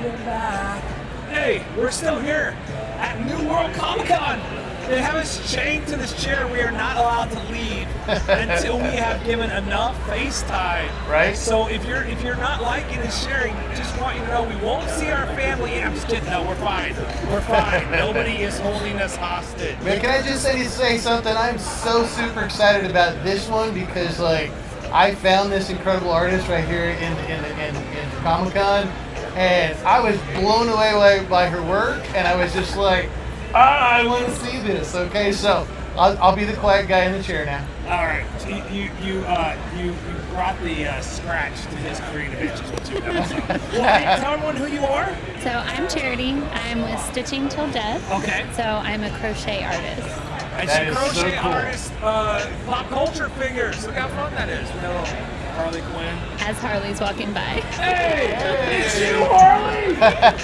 Welcome back. Hey, we're still here at New World Comic Con. They have us chained to this chair. We are not allowed to leave until we have given enough face time. Right. So if you're not liking and sharing, just want you to know we won't see our family. I'm just kidding. No, we're fine. We're fine. Nobody is holding us hostage. Man, can I just say something? I'm so super excited about this one because like I found this incredible artist right here in Comic Con, and I was blown away by her work, and I was just like, I want to see this. Okay, so I'll be the quiet guy in the chair now. All right, so you brought the scratch to his creative itches with you. Well, tell everyone who you are. So I'm Charity. I'm with Stitching Till Death. Okay. So I'm a crochet artist. And That she's is a crochet so cool. artist, pop culture figures. Look how fun that is. We got a little Harley Quinn. As Harley's walking by. Hey, it's you, Harley.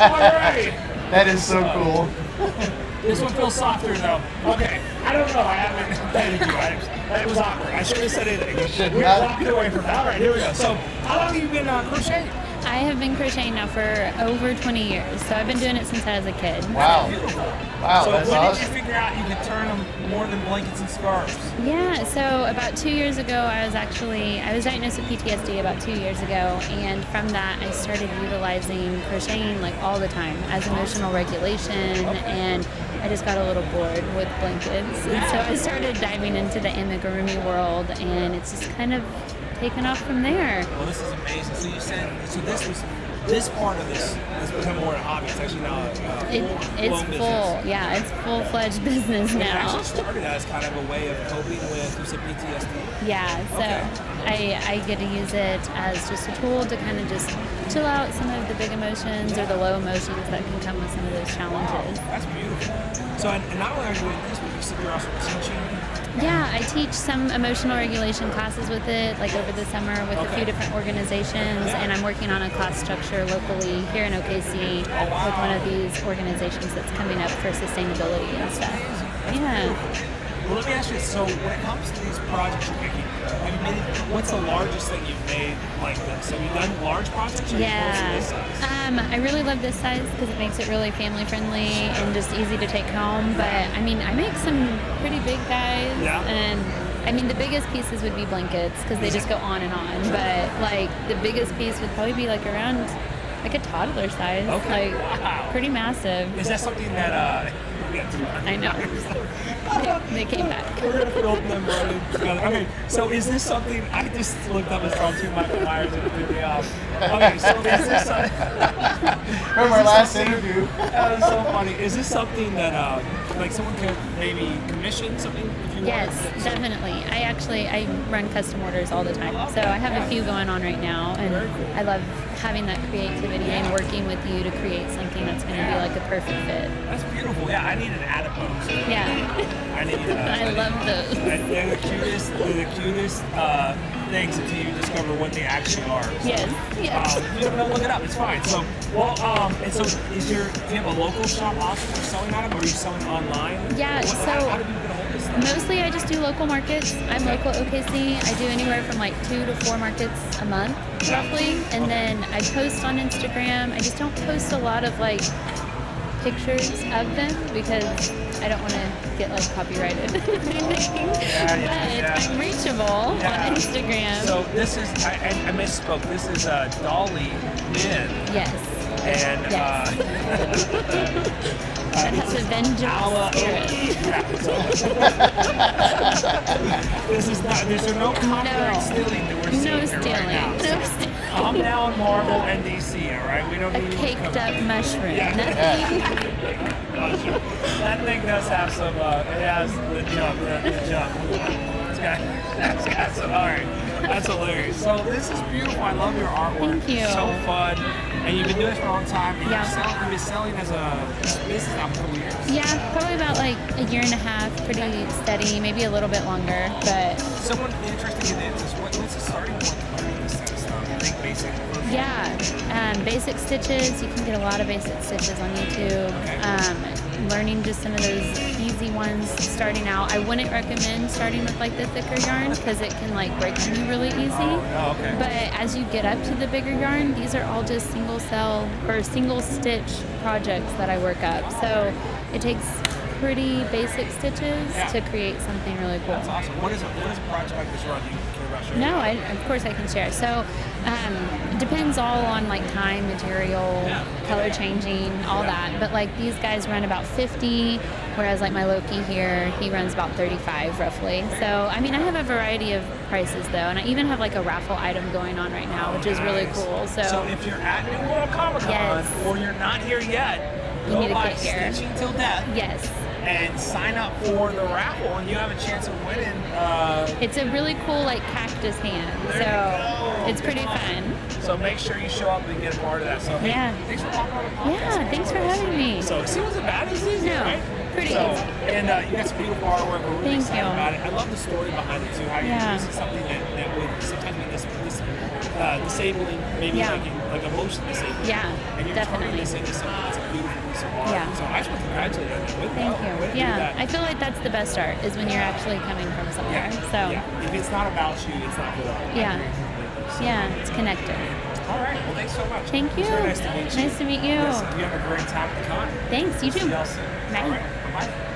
All right. That is so cool. This one feels softer though. Okay, I don't know. I haven't offended you. That was awkward. I shouldn't have said anything. We're walking away from that. All right, here we go. So, how long have you been crocheting? I have been crocheting now for over 20 years. So I've been doing it since I was a kid. Wow. Beautiful. Wow, So that's when awesome. did you figure out you could turn them more than blankets and scarves? Yeah, so about 2 years ago, I was diagnosed with PTSD about 2 years ago, and from that, I started utilizing crocheting like all the time as emotional regulation, and I just got a little bored with blankets, and so I started diving into the amigurumi world, and it's just kind of taken off from there. Well, this is amazing. So you said, this part of this has become more a hobby. It's actually now It's full-blown business. full, yeah, it's full-fledged business It now. actually started as kind of a way of coping with, you said PTSD? Yeah, so I get to use it as just a tool to kind of just chill out some of the big emotions or the low emotions that can come with some of those challenges. That's beautiful. So, and not only are you doing this, but you said you're also teaching. Yeah, I teach some emotional regulation classes with it, like over the summer with a few different organizations, and I'm working on a class structure locally here in OKC with one of these organizations that's coming up for sustainability and stuff. Yeah. Well, let me ask you, so when it comes to these projects you're making, have you made, what's the largest thing you've made like this? Have you done large projects or Yeah, this size? I really love this size because it makes it really family friendly and just easy to take home. But I mean, I make some pretty big guys, and I mean the biggest pieces would be blankets because they just go on and on. But like the biggest piece would probably be like around like a toddler size, Okay. like pretty massive. Is that something that, I know. They came back. We're going to film them running together. Okay, so is this something, I just looked up and saw two Michael Myers and it threw me off. Okay, so is this From our last interview. that was so funny. Is this something that, like someone could maybe commission something if you Yes, want? definitely. I run custom orders all the time. So I have a few going on right now, and I love having that creativity and working with you to create something that's going to be like a perfect fit. That's beautiful. Yeah, I need an adipose. Yeah, I need I love those. They're the cutest things until you discover what they actually are. So, Yes, yes. You don't know, look it up. It's fine. So, well, and so do you have a local shop also for selling on them, or are you selling online? Yeah, How do people get a hold of this stuff? Mostly I just do local markets. I'm local OKC. I do anywhere from like 2 to 4 markets a month, roughly. And then I post on Instagram. I just don't post a lot of like pictures of them because I don't want to get like copyrighted. But I'm reachable on Instagram. So this is, I misspoke. This is Dolly Lynn. Yes. And That has a vengeful spirit. This is not, there's no copyright stealing that we're seeing No here stealing. right now. No So, stealing. I'm now in Marvel and DC, all right? We don't A need caked up mushroom. Yeah. Nothing. That thing does have some, it has the jump. It's got some, all right. That's hilarious. So this is beautiful. I love your artwork. Thank you. It's so fun. And you've been doing it for a long time. And Yeah. you've been selling as a business now for 2 years. Yeah, probably about like a year and a half, pretty steady, maybe a little bit longer, but Someone interested in this, what's the starting point to learning this kind of stuff? I think basic. yeah, basic stitches. You can get a lot of basic stitches on YouTube. Learning just some of those easy ones starting out. I wouldn't recommend starting with like the thicker yarn because it can like break on you really easy. But as you get up to the bigger yarn, these are all just single cell or single stitch projects that I work up. So it takes pretty basic stitches to create something really cool. That's awesome. What is a project like this run? Do you care about sharing? No, of course I can share. So it depends all on like time, material, color changing, all that. But like these guys run about 50, whereas like my Loki here, he runs about 35 roughly. So I mean, I have a variety of prices though, and I even have like a raffle item going on right now, which is really cool. So if you're at New World Comic Con or you're not here yet, you need to by get here. Sticthing Till Death. Yes. And sign up for the raffle, and you have a chance of winning. It's a really cool like cactus hand, so it's pretty fun. So make sure you show up and get a part of that. So thanks for talking about the podcast. Yeah, thanks for having me. So see, was it bad? It's easy, right? Pretty easy. And you got some beautiful artwork. We're really excited about it. I love the story behind it too. How you're using something that would sometimes be disabling, maybe like emotionally disabling. Yeah, and you're turning this into something that's a beautiful piece of art. So I just want to congratulate you. Thank you. Yeah, I feel like that's the best art is when you're actually coming from somewhere. So if it's not about you, it's not good art. Yeah, it's connected. All right. Well, thanks so much. Thank you. It's very nice to meet you. Nice to meet you. Listen, you have a great time at the con. Thanks. You too. See y'all soon. Bye. All right. Bye-bye.